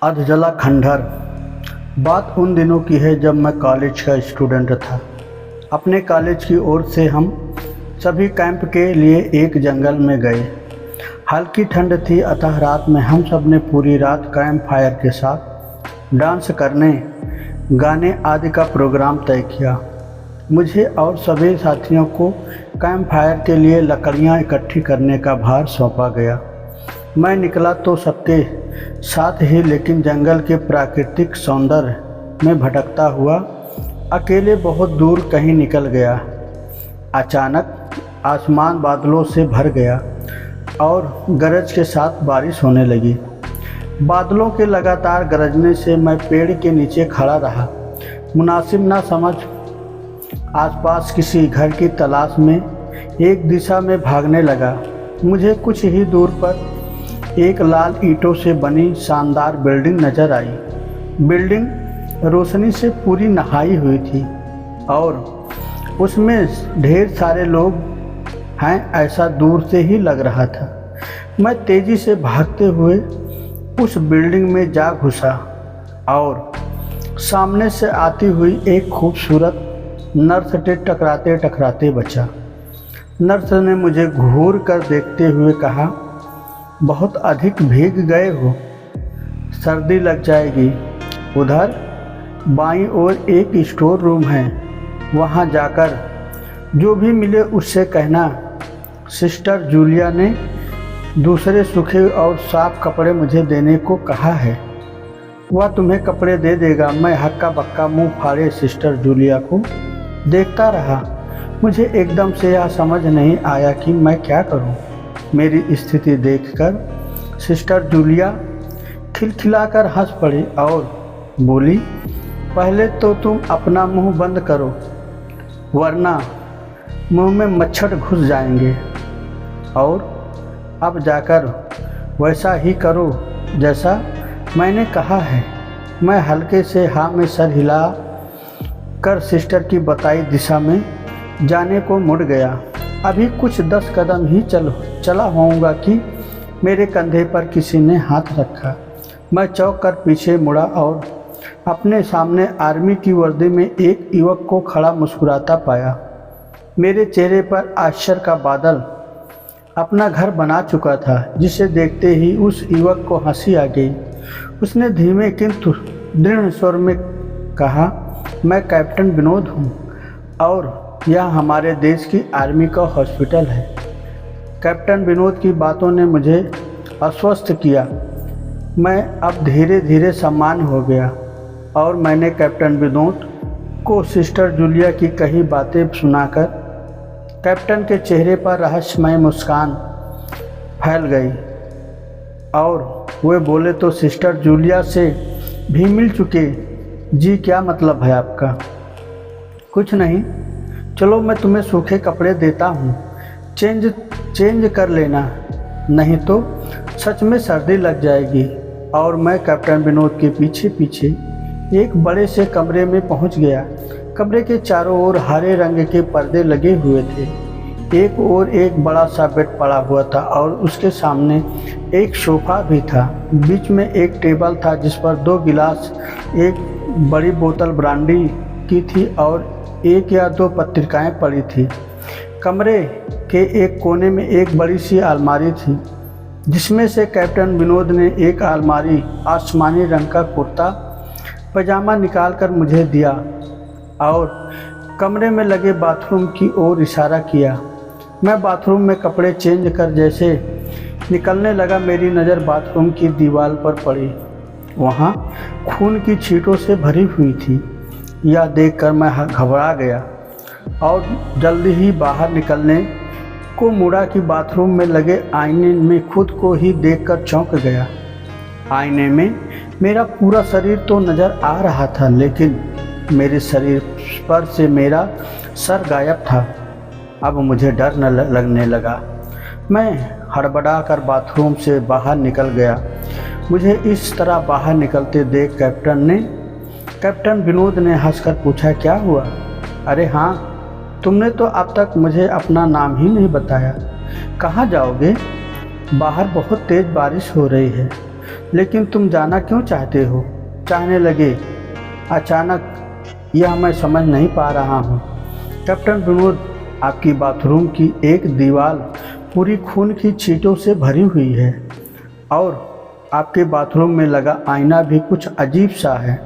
अधजला खंडहर। बात उन दिनों की है जब मैं कॉलेज का स्टूडेंट था। अपने कॉलेज की ओर से हम सभी कैंप के लिए एक जंगल में गए। हल्की ठंड थी, अतः रात में हम सब ने पूरी रात कैंप फायर के साथ डांस करने, गाने आदि का प्रोग्राम तय किया। मुझे और सभी साथियों को कैंप फायर के लिए लकड़ियां इकट्ठी करने का भार सौंपा गया। मैं निकला तो सबके साथ ही, लेकिन जंगल के प्राकृतिक सौंदर्य में भटकता हुआ अकेले बहुत दूर कहीं निकल गया। अचानक आसमान बादलों से भर गया और गरज के साथ बारिश होने लगी। बादलों के लगातार गरजने से मैं पेड़ के नीचे खड़ा रहा, मुनासिब ना समझ आसपास किसी घर की तलाश में एक दिशा में भागने लगा। मुझे कुछ ही दूर पर एक लाल ईंटों से बनी शानदार बिल्डिंग नजर आई। बिल्डिंग रोशनी से पूरी नहाई हुई थी और उसमें ढेर सारे लोग हैं, ऐसा दूर से ही लग रहा था। मैं तेजी से भागते हुए उस बिल्डिंग में जा घुसा और सामने से आती हुई एक खूबसूरत नर्स से टकराते टकराते बचा। नर्स ने मुझे घूर कर देखते हुए कहा, बहुत अधिक भीग गए हो, सर्दी लग जाएगी। उधर बाईं ओर एक स्टोर रूम है, वहां जाकर जो भी मिले उससे कहना सिस्टर जूलिया ने दूसरे सूखे और साफ कपड़े मुझे देने को कहा है। वह तुम्हें कपड़े दे देगा। मैं हक्का बक्का मुंह फाड़े सिस्टर जूलिया को देखता रहा। मुझे एकदम से यह समझ नहीं आया कि मैं क्या करूं। मेरी स्थिति देखकर सिस्टर जूलिया खिलखिलाकर हंस पड़ी और बोली, पहले तो तुम अपना मुंह बंद करो, वरना मुंह में मच्छर घुस जाएंगे, और अब जाकर वैसा ही करो जैसा मैंने कहा है। मैं हल्के से हाँ में सर हिला कर सिस्टर की बताई दिशा में जाने को मुड़ गया। अभी कुछ 10 कदम ही चला होऊंगा कि मेरे कंधे पर किसी ने हाथ रखा। मैं चौंक कर पीछे मुड़ा और अपने सामने आर्मी की वर्दी में एक युवक को खड़ा मुस्कुराता पाया। मेरे चेहरे पर आश्चर्य का बादल अपना घर बना चुका था, जिसे देखते ही उस युवक को हंसी आ गई। उसने धीमे किंतु दृढ़ स्वर में कहा, मैं कैप्टन विनोद हूँ और यह हमारे देश की आर्मी का हॉस्पिटल है। कैप्टन विनोद की बातों ने मुझे आश्वस्त किया। मैं अब धीरे धीरे सम्मान हो गया और मैंने कैप्टन विनोद को सिस्टर जूलिया की कही बातें सुनाकर कैप्टन के चेहरे पर रहस्यमय मुस्कान फैल गई और वे बोले, तो सिस्टर जूलिया से भी मिल चुके? जी, क्या मतलब है आपका? कुछ नहीं, चलो मैं तुम्हें सूखे कपड़े देता हूँ, चेंज कर लेना, नहीं तो सच में सर्दी लग जाएगी। और मैं कैप्टन विनोद के पीछे पीछे एक बड़े से कमरे में पहुँच गया। कमरे के चारों ओर हरे रंग के पर्दे लगे हुए थे। एक ओर एक बड़ा सा बेड पड़ा हुआ था और उसके सामने एक सोफा भी था। बीच में एक टेबल था जिस पर 2 गिलास, एक बड़ी बोतल ब्रांडी की थी और 1 या 2 पत्रिकाएं पड़ी थी। कमरे के एक कोने में एक बड़ी सी अलमारी थी, जिसमें से कैप्टन विनोद ने एक अलमारी आसमानी रंग का कुर्ता पजामा निकालकर मुझे दिया और कमरे में लगे बाथरूम की ओर इशारा किया। मैं बाथरूम में कपड़े चेंज कर जैसे निकलने लगा, मेरी नज़र बाथरूम की दीवार पर पड़ी। वहाँ खून की छींटों से भरी हुई थी। यह देखकर मैं घबरा गया और जल्दी ही बाहर निकलने को मुड़ा कि बाथरूम में लगे आईने में खुद को ही देखकर चौंक गया। आईने में मेरा पूरा शरीर तो नज़र आ रहा था, लेकिन मेरे शरीर पर से मेरा सर गायब था। अब मुझे डर न लगने लगा। मैं हड़बड़ा कर बाथरूम से बाहर निकल गया। मुझे इस तरह बाहर निकलते देख कैप्टन विनोद ने हंसकर पूछा, क्या हुआ? अरे हाँ, तुमने तो अब तक मुझे अपना नाम ही नहीं बताया। कहाँ जाओगे? बाहर बहुत तेज़ बारिश हो रही है। लेकिन तुम जाना क्यों चाहने लगे अचानक, यह मैं समझ नहीं पा रहा हूँ। कैप्टन विनोद, आपकी बाथरूम की एक दीवार पूरी खून की छींटों से भरी हुई है और आपके बाथरूम में लगा आईना भी कुछ अजीब सा है।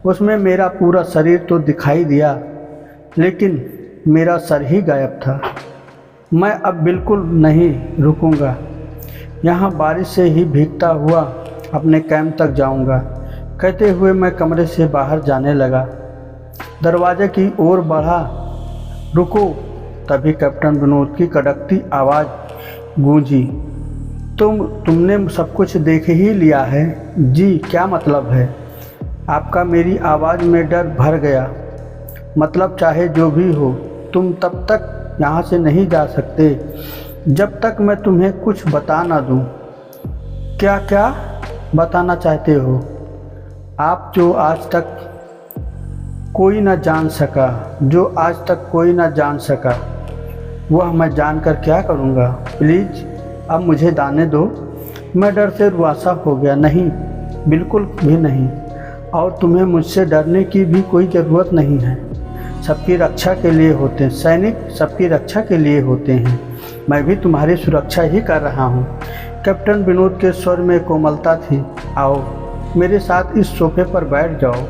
उसमें मेरा पूरा शरीर तो दिखाई दिया, लेकिन मेरा सर ही गायब था। मैं अब बिल्कुल नहीं रुकूंगा, यहाँ बारिश से ही भीगता हुआ अपने कैंप तक जाऊंगा। कहते हुए मैं कमरे से बाहर जाने लगा, दरवाजे की ओर बढ़ा। रुको! तभी कैप्टन विनोद की कड़कती आवाज़ गूंजी। तुमने सब कुछ देख ही लिया है? जी, क्या मतलब है आपका? मेरी आवाज़ में डर भर गया। मतलब चाहे जो भी हो, तुम तब तक यहाँ से नहीं जा सकते जब तक मैं तुम्हें कुछ बता ना दूँ। क्या बताना चाहते हो आप? जो आज तक कोई ना जान सका, वह मैं जानकर क्या करूँगा? प्लीज़ अब मुझे जाने दो। मैं डर से रुआसा हो गया। नहीं, बिल्कुल भी नहीं, और तुम्हें मुझसे डरने की भी कोई ज़रूरत नहीं है। सबकी रक्षा के लिए होते हैं सैनिक, सबकी रक्षा के लिए होते हैं। मैं भी तुम्हारी सुरक्षा ही कर रहा हूँ। कैप्टन विनोद के स्वर में कोमलता थी। आओ मेरे साथ इस सोफे पर बैठ जाओ,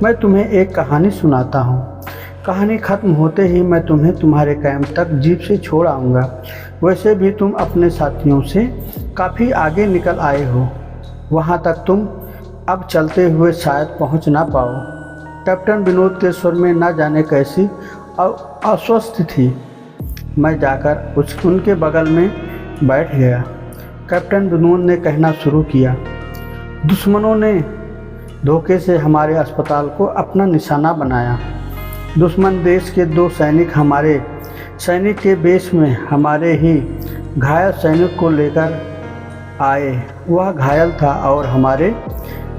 मैं तुम्हें एक कहानी सुनाता हूँ। कहानी ख़त्म होते ही मैं तुम्हें तुम्हारे कैंप तक जीप से छोड़ आऊँगा। वैसे भी तुम अपने साथियों से काफ़ी आगे निकल आए हो, वहाँ तक तुम अब चलते हुए शायद पहुँच ना पाओ। कैप्टन विनोद के स्वर में न जाने कैसी अस्वस्थ थी। मैं जाकर उनके बगल में बैठ गया। कैप्टन विनोद ने कहना शुरू किया, दुश्मनों ने धोखे से हमारे अस्पताल को अपना निशाना बनाया। दुश्मन देश के 2 सैनिक हमारे सैनिक के बेस में हमारे ही घायल सैनिक को लेकर आए। वह घायल था और हमारे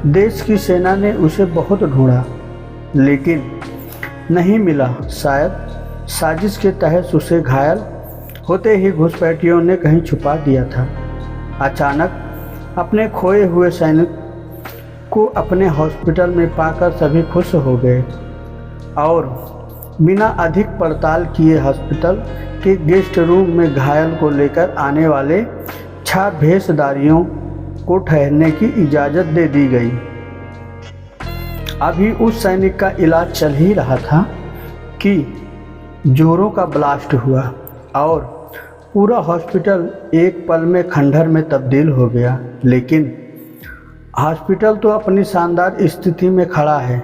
देश की सेना ने उसे बहुत ढूंढा, लेकिन नहीं मिला। शायद साजिश के तहत उसे घायल होते ही घुसपैठियों ने कहीं छुपा दिया था। अचानक अपने खोए हुए सैनिक को अपने हॉस्पिटल में पाकर सभी खुश हो गए और बिना अधिक पड़ताल किए हॉस्पिटल के गेस्ट रूम में घायल को लेकर आने वाले 6 भेषधारियों को ठहरने की इजाज़त दे दी गई। अभी उस सैनिक का इलाज चल ही रहा था कि जोरों का ब्लास्ट हुआ और पूरा हॉस्पिटल एक पल में खंडहर में तब्दील हो गया। लेकिन हॉस्पिटल तो अपनी शानदार स्थिति में खड़ा है।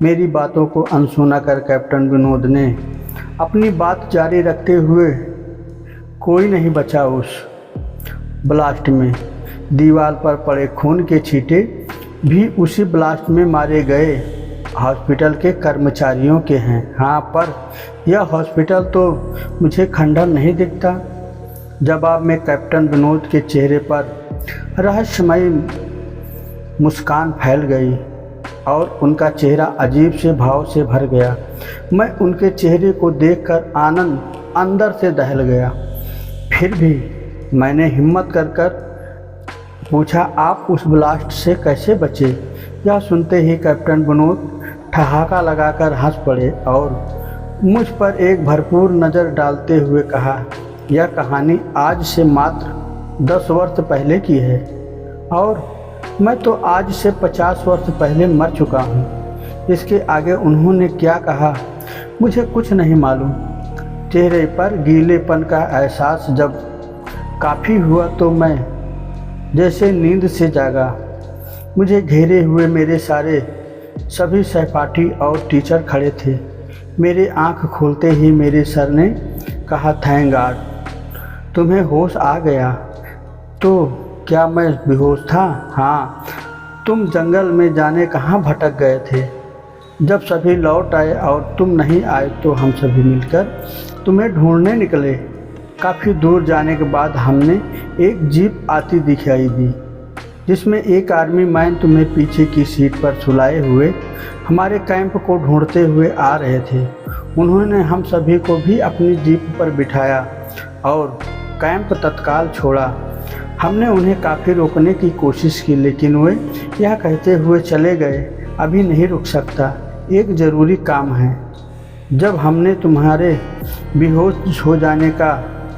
मेरी बातों को अनसुना कर कैप्टन विनोद ने अपनी बात जारी रखते हुए, कोई नहीं बचा उस ब्लास्ट में। दीवार पर पड़े खून के छींटे भी उसी ब्लास्ट में मारे गए हॉस्पिटल के कर्मचारियों के हैं। हाँ, पर यह हॉस्पिटल तो मुझे खंडहर नहीं दिखता। जवाब में कैप्टन विनोद के चेहरे पर रहस्यमयी मुस्कान फैल गई और उनका चेहरा अजीब से भाव से भर गया। मैं उनके चेहरे को देखकर आनंद अंदर से दहल गया। फिर भी मैंने हिम्मत कर पूछा, आप उस ब्लास्ट से कैसे बचे? यह सुनते ही कैप्टन विनोद ठहाका लगाकर हंस पड़े और मुझ पर एक भरपूर नज़र डालते हुए कहा, यह कहानी आज से मात्र 10 वर्ष पहले की है और मैं तो आज से 50 वर्ष पहले मर चुका हूँ। इसके आगे उन्होंने क्या कहा मुझे कुछ नहीं मालूम। चेहरे पर गीलेपन का एहसास जब काफ़ी हुआ तो मैं जैसे नींद से जागा। मुझे घेरे हुए मेरे सभी सहपाठी और टीचर खड़े थे। मेरे आंख खोलते ही मेरे सर ने कहा, थैंक गॉड, तुम्हें होश आ गया। तो क्या मैं बेहोश था? हाँ, तुम जंगल में जाने कहाँ भटक गए थे। जब सभी लौट आए और तुम नहीं आए तो हम सभी मिलकर तुम्हें ढूंढने निकले। काफ़ी दूर जाने के बाद हमने एक जीप आती दिखाई दी जिसमें एक आर्मी मैन तुम्हें पीछे की सीट पर सुलाए हुए हमारे कैंप को ढूंढते हुए आ रहे थे। उन्होंने हम सभी को भी अपनी जीप पर बिठाया और कैंप तत्काल छोड़ा। हमने उन्हें काफ़ी रोकने की कोशिश की, लेकिन वे यह कहते हुए चले गए, अभी नहीं रुक सकता, एक ज़रूरी काम है। जब हमने तुम्हारे बेहोश हो जाने का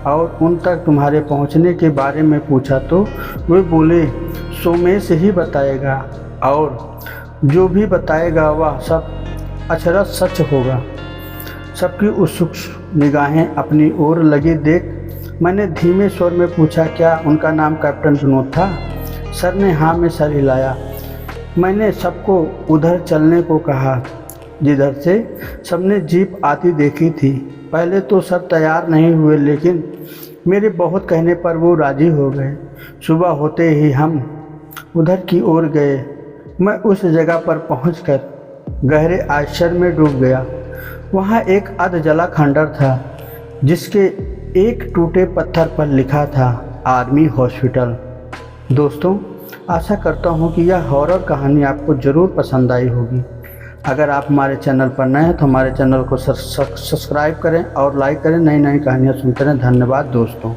और उन तक तुम्हारे पहुंचने के बारे में पूछा तो वे बोले सोमेश ही बताएगा, और जो भी बताएगा वह सब अक्षरशः सच होगा। सबकी उत्सुक निगाहें अपनी ओर लगी देख मैंने धीमे स्वर में पूछा, क्या उनका नाम कैप्टन विनोद था? सर ने हाँ में सर हिलाया। मैंने सबको उधर चलने को कहा जिधर से सबने जीप आती देखी थी। पहले तो सब तैयार नहीं हुए, लेकिन मेरे बहुत कहने पर वो राजी हो गए। सुबह होते ही हम उधर की ओर गए। मैं उस जगह पर पहुंचकर गहरे आश्चर्य में डूब गया। वहाँ एक अध जला खंडर था जिसके एक टूटे पत्थर पर लिखा था आर्मी हॉस्पिटल। दोस्तों, आशा करता हूँ कि यह हॉरर कहानी आपको ज़रूर पसंद आई होगी। अगर आप हमारे चैनल पर नए हैं तो हमारे चैनल को सब्सक्राइब करें और लाइक करें। नई नई कहानियाँ सुनते रहें। धन्यवाद दोस्तों।